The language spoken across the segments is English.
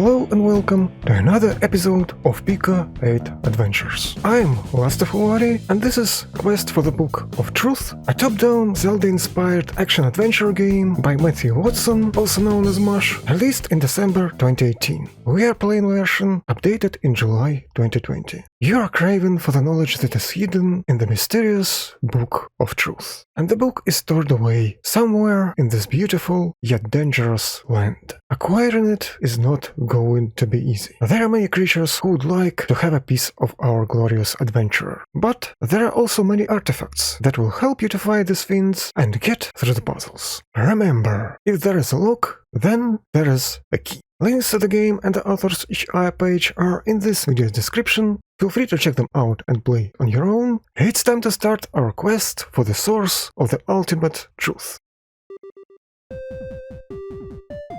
Hello and welcome to another episode of Pico-8 Adventures. I'm LastofAvari and this is Quest for the Book of Truth, a top-down Zelda-inspired action-adventure game by Matthew Watson, also known as Mush, released in December 2018. We are playing version updated in July 2020. You are craving for the knowledge that is hidden in the mysterious Book of Truth. And the book is stored away somewhere in this beautiful yet dangerous land. Acquiring it is not going to be easy. There are many creatures who would like to have a piece of our glorious adventure. But there are also many artifacts that will help you to fight these fiends and get through the puzzles. Remember, if there is a lock, then there is a key. Links to the game and the author's HI page are in this video's description. Feel free to check them out and play on your own. It's time to start our quest for the source of the ultimate truth.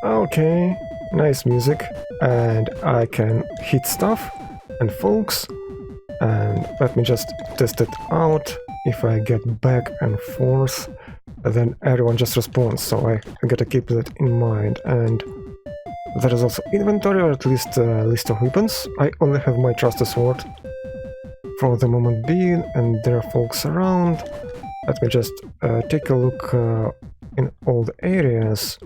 Okay, nice music, and I can hit stuff and folks, and let me just test it out. If I get back and forth, then everyone just responds, so I gotta keep that in mind. And there is also inventory, or at least a list of weapons. I only have my trusty sword for the moment being, and there are folks around. Let me just take a look in all the areas.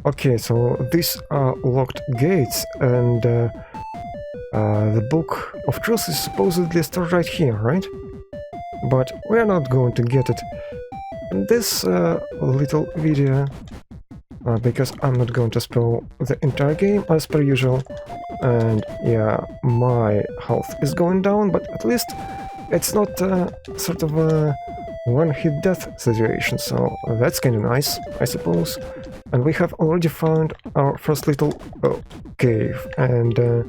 Okay, so these are locked gates, and the Book of Truth is supposedly stored right here, right? But we're not going to get it in this little video, because I'm not going to spoil the entire game as per usual. And yeah, my health is going down, but at least it's not sort of a one-hit death situation, so that's kinda nice, I suppose. And we have already found our first little cave and a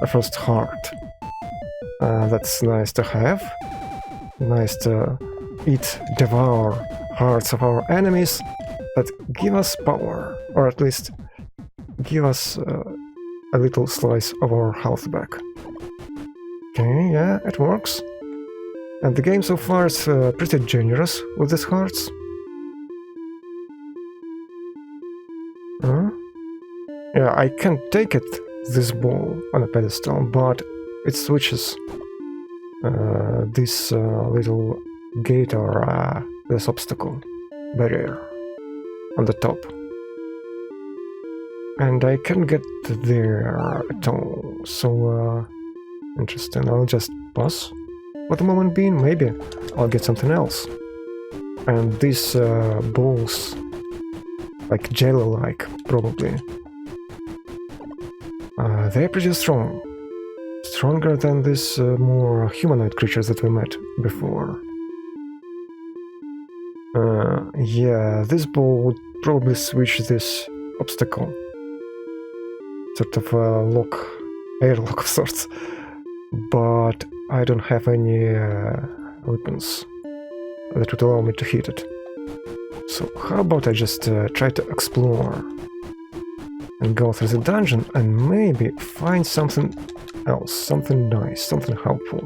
first heart. That's nice to have. Nice to eat, devour hearts of our enemies that give us power, or at least give us a little slice of our health back. Okay, yeah, it works. And the game so far is pretty generous with these hearts. Yeah, I can take it, this ball, on a pedestal, but it switches this little gate or this obstacle barrier on the top. And I can't get there at all, so interesting. I'll just pass for the moment being. Maybe I'll get something else. And these balls, like jelly-like, probably, they're pretty strong. Stronger than these more humanoid creatures that we met before. Yeah, this ball would probably switch this obstacle. Sort of a airlock of sorts. But I don't have any weapons that would allow me to hit it. So how about I just try to explore and go through the dungeon and maybe find something else, something nice, something helpful.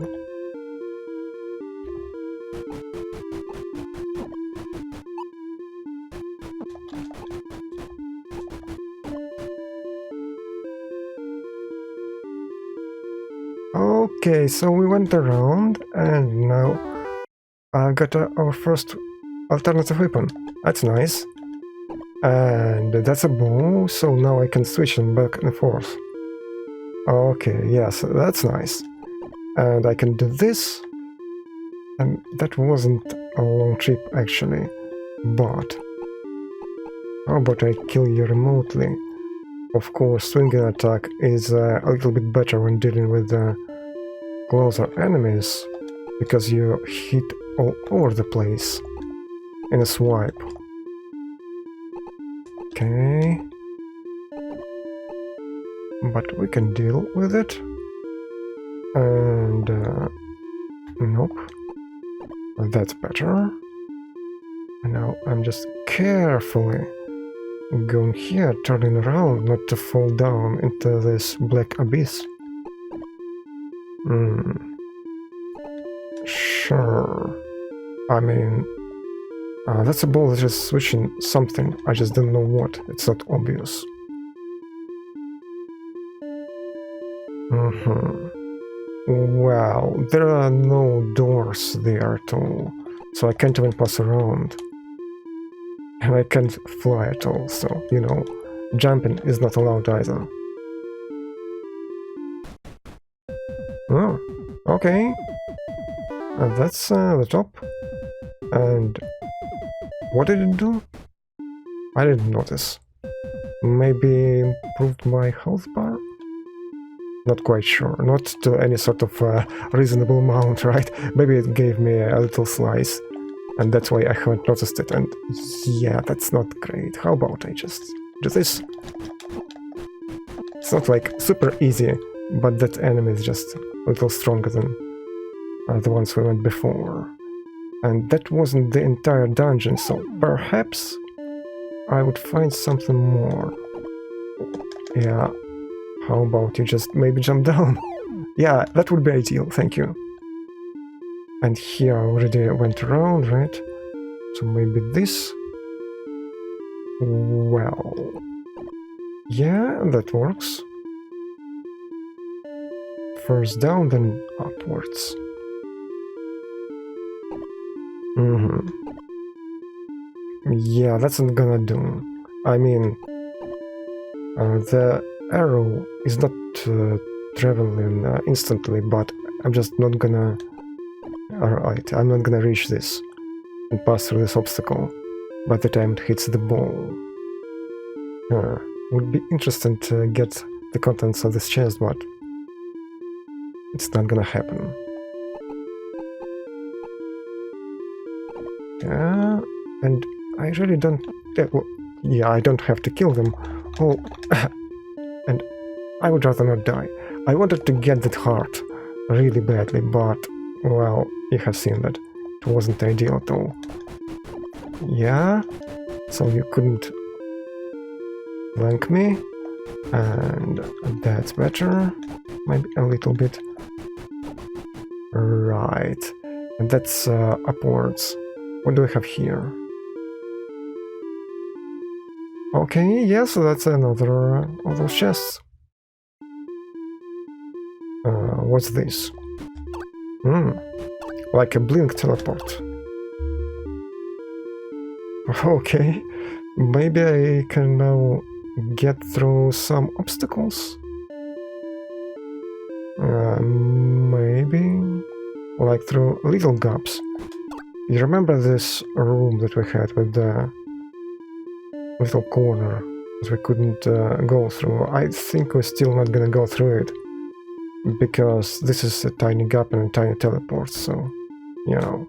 Okay, so we went around and now I got our first alternative weapon. That's nice. And that's a bow, so now I can switch them back and forth. Okay, yes, that's nice. And I can do this. And that wasn't a long trip, actually. But how about I kill you remotely? Of course, swinging attack is a little bit better when dealing with closer enemies, because you hit all over the place in a swipe. Okay, but we can deal with it. And nope, that's better. And now I'm just carefully going here, turning around not to fall down into this black abyss. Sure. I mean, that's a ball that is switching something. I just don't know what. It's not obvious. Well, there are no doors there at all, so I can't even pass around. And I can't fly at all, so, you know, jumping is not allowed either. Oh, okay. That's the top. And what did it do? I didn't notice. Maybe improved my health bar? Not quite sure. Not to any sort of reasonable amount, right? Maybe it gave me a little slice, and that's why I haven't noticed it. And yeah, that's not great. How about I just do this? It's not like super easy, but that enemy is just a little stronger than the ones we went before. And that wasn't the entire dungeon, so perhaps I would find something more. Yeah, how about you just maybe jump down? Yeah, that would be ideal, thank you. And here I already went around, right? So maybe this? Well... yeah, that works. First down, then upwards. Yeah, that's not gonna do. I mean, the arrow is not traveling instantly, but I'm just not gonna... Alright, I'm not gonna reach this and pass through this obstacle by the time it hits the ball. Would be interesting to get the contents of this chest, but it's not gonna happen. Yeah, and I really don't... yeah, I don't have to kill them. Oh, and I would rather not die. I wanted to get that heart really badly, but, well, you have seen that it wasn't ideal at all. Yeah, so you couldn't flank me, and that's better, maybe a little bit. Right, and that's upwards. What do we have here? Okay, yeah, so that's another of those chests. What's this? Like a blink teleport. Okay, maybe I can now get through some obstacles? Maybe... like through little gaps. You remember this room that we had with the little corner that we couldn't go through? I think we're still not gonna go through it, because this is a tiny gap and a tiny teleport, so, you know.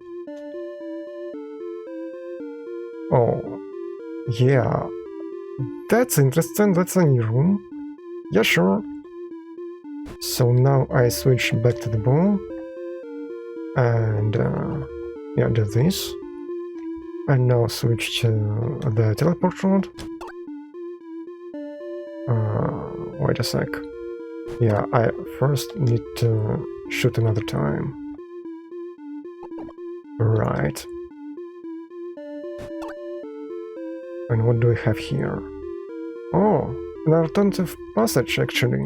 Oh, yeah, that's interesting, that's a new room. Yeah, sure. So now I switch back to the ball, and yeah, do this, and now switch to the teleport rod. Wait a sec. Yeah, I first need to shoot another time. Right. And what do we have here? Oh, an alternative passage, actually.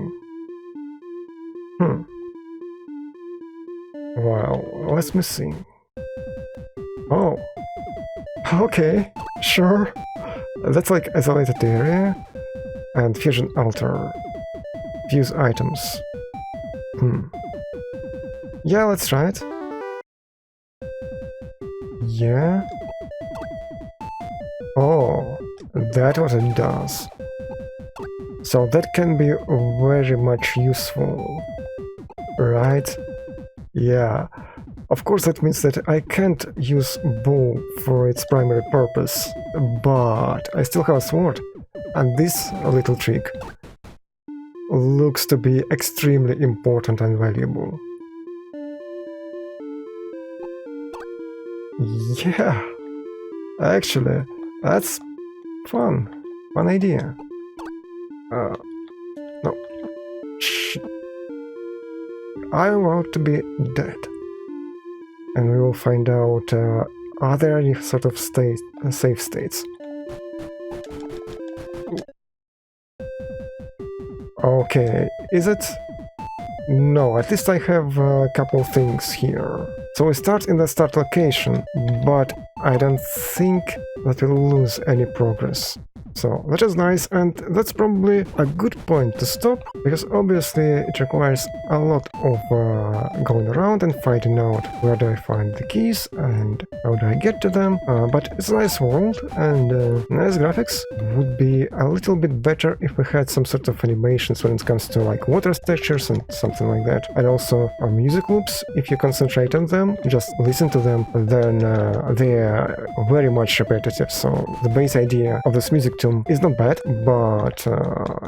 Well, let me see. Oh. Okay, sure. That's like isolated area. And fusion altar. Fuse items. Yeah, let's try it. Yeah. Oh, that's what it does. So that can be very much useful, right? Yeah. Of course that means that I can't use bow for its primary purpose, but I still have a sword. And this little trick looks to be extremely important and valuable. Yeah, actually, that's fun. Fun idea. No. Shh. I want to be dead. And we will find out, are there any sort of safe states? Okay, is it? No, at least I have a couple things here. So we start in the start location, but I don't think that we'll lose any progress. So that is nice, and that's probably a good point to stop, because obviously it requires a lot of going around and finding out where do I find the keys and how do I get to them. But it's a nice world and nice graphics. Would be a little bit better if we had some sort of animations when it comes to like water textures and something like that. And also music loops, if you concentrate on them, just listen to them, then they are very much repetitive. So the base idea of this music is not bad, but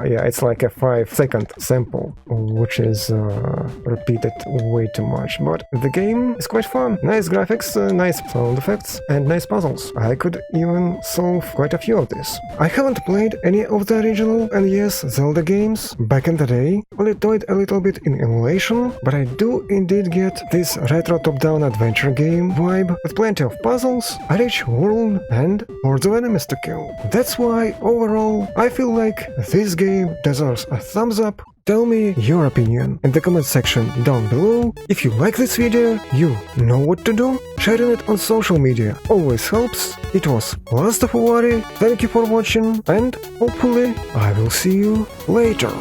yeah, it's like a 5-second sample, which is repeated way too much. But the game is quite fun. Nice graphics, nice sound effects, and nice puzzles. I could even solve quite a few of these. I haven't played any of the original NES Zelda games back in the day, only toyed a little bit in emulation, but I do indeed get this retro top-down adventure game vibe with plenty of puzzles, a rich world, and hordes of enemies to kill. That's why overall, I feel like this game deserves a thumbs up. Tell me your opinion in the comment section down below. If you like this video, you know what to do. Sharing it on social media always helps. It was LastofAvari, thank you for watching, and hopefully I will see you later.